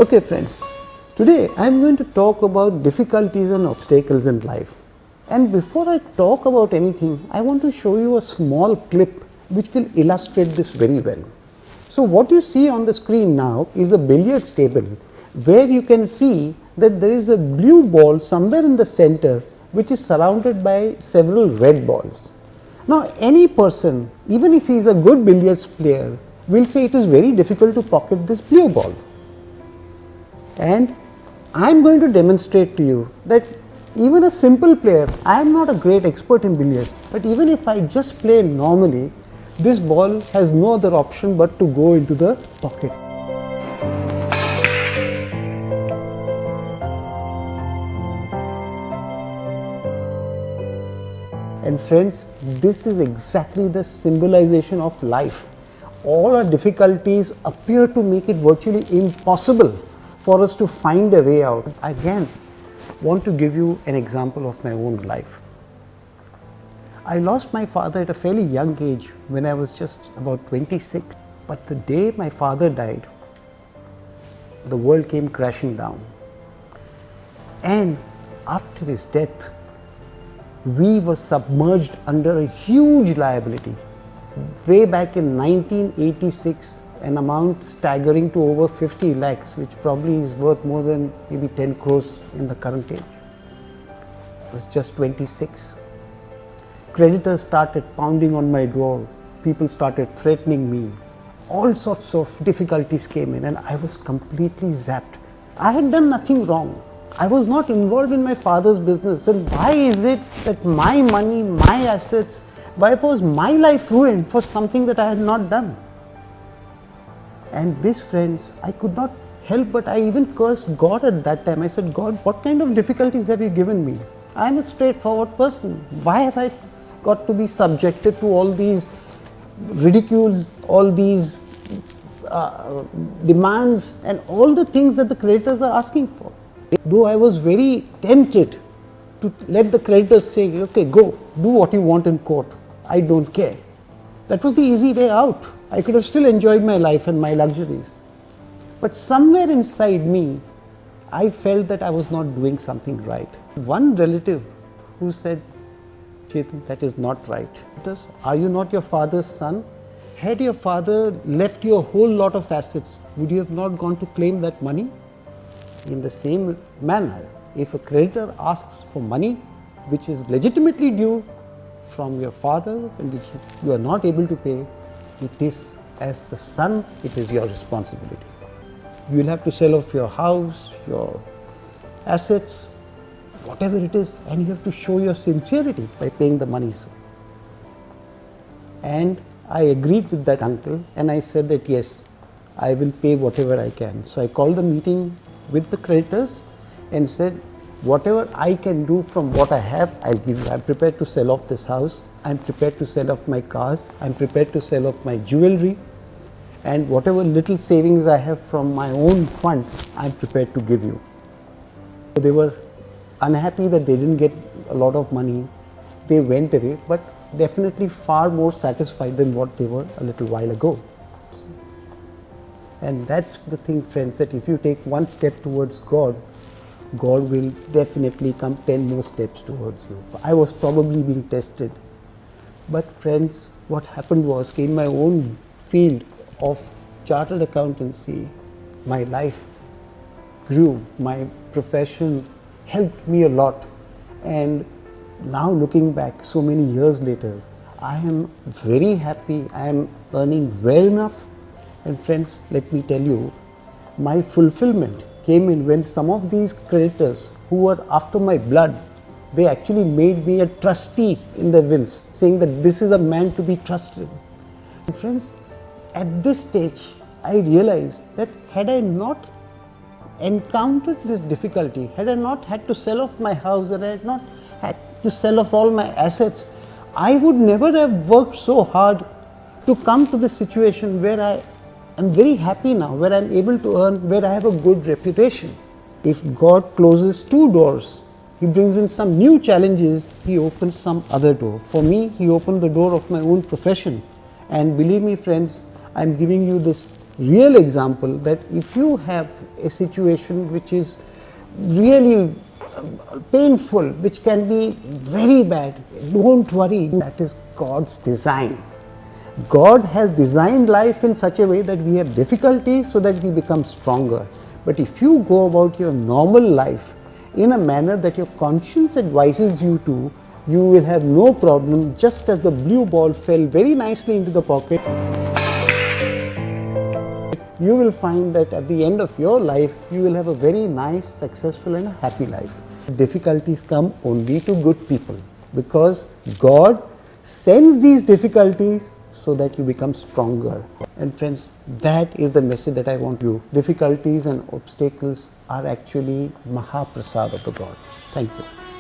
Okay friends, today I am going to talk about difficulties and obstacles in life. And before I talk about anything, I want to show you a small clip which will illustrate this very well. So what you see on the screen now is a billiards table where you can see that there is a blue ball somewhere in the center which is surrounded by several red balls. Now any person, even if he is a good billiards player, will say it is very difficult to pocket this blue ball. And I am going to demonstrate to you that even a simple player, I am not a great expert in billiards, but even if I just play normally, this ball has no other option but to go into the pocket. And friends, this is exactly the symbolization of life. All our difficulties appear to make it virtually impossible for us to find a way out. I again want to give you an example of my own life. I lost my father at a fairly young age when I was just about 26. But the day my father died, the world came crashing down. And after his death, we were submerged under a huge liability. Way back in 1986, an amount staggering to over 50 lakhs, which probably is worth more than maybe 10 crores in the current age. I was just 26. Creditors started pounding on my door. People started threatening me. All sorts of difficulties came in and I was completely zapped. I had done nothing wrong. I was not involved in my father's business. And why is it that my money, my assets, why was my life ruined for something that I had not done? And this, friends, I could not help but I even cursed God at that time. I said, God, what kind of difficulties have you given me? I am a straightforward person. Why have I got to be subjected to all these ridicules, all these demands and all the things that the creditors are asking for? Though I was very tempted to let the creditors say, okay, go, do what you want in court. I don't care. That was the easy way out. I could have still enjoyed my life and my luxuries. But somewhere inside me, I felt that I was not doing something right. One relative who said, Chetan, that is not right. Are you not your father's son? Had your father left you a whole lot of assets, would you have not gone to claim that money? In the same manner, if a creditor asks for money which is legitimately due from your father and which you are not able to pay, it is, as the son, it is your responsibility. You will have to sell off your house, your assets, whatever it is, and you have to show your sincerity by paying the money. And I agreed with that uncle and I said that yes, I will pay whatever I can. So I called the meeting with the creditors and said, whatever I can do from what I have, I'll give you. I'm prepared to sell off this house. I'm prepared to sell off my cars. I'm prepared to sell off my jewelry. And whatever little savings I have from my own funds, I'm prepared to give you. So they were unhappy that they didn't get a lot of money. They went away, but definitely far more satisfied than what they were a little while ago. And that's the thing, friends, that if you take one step towards God, God will definitely come 10 more steps towards you. I was probably being tested. But friends, what happened was, in my own field of chartered accountancy, my life grew, my profession helped me a lot. And now looking back so many years later, I am very happy, I am earning well enough. And friends, let me tell you, my fulfillment came in when some of these creditors who were after my blood, they actually made me a trustee in their wills, saying that this is a man to be trusted. And friends, at this stage, I realized that had I not encountered this difficulty, had I not had to sell off my house, and I had not had to sell off all my assets, I would never have worked so hard to come to this situation where I am very happy now, where I am able to earn, where I have a good reputation. If God closes two doors, He brings in some new challenges, He opens some other door. For me, He opened the door of my own profession. And believe me, friends, I am giving you this real example that if you have a situation which is really painful, which can be very bad, don't worry, that is God's design. God has designed life in such a way that we have difficulties so that we become stronger. But if you go about your normal life in a manner that your conscience advises you to, you will have no problem, just as the blue ball fell very nicely into the pocket. You will find that at the end of your life, you will have a very nice, successful and a happy life. Difficulties come only to good people, because God sends these difficulties so that you become stronger. And friends, that is the message that I want you. Difficulties and obstacles are actually Mahaprasad of the God. Thank you.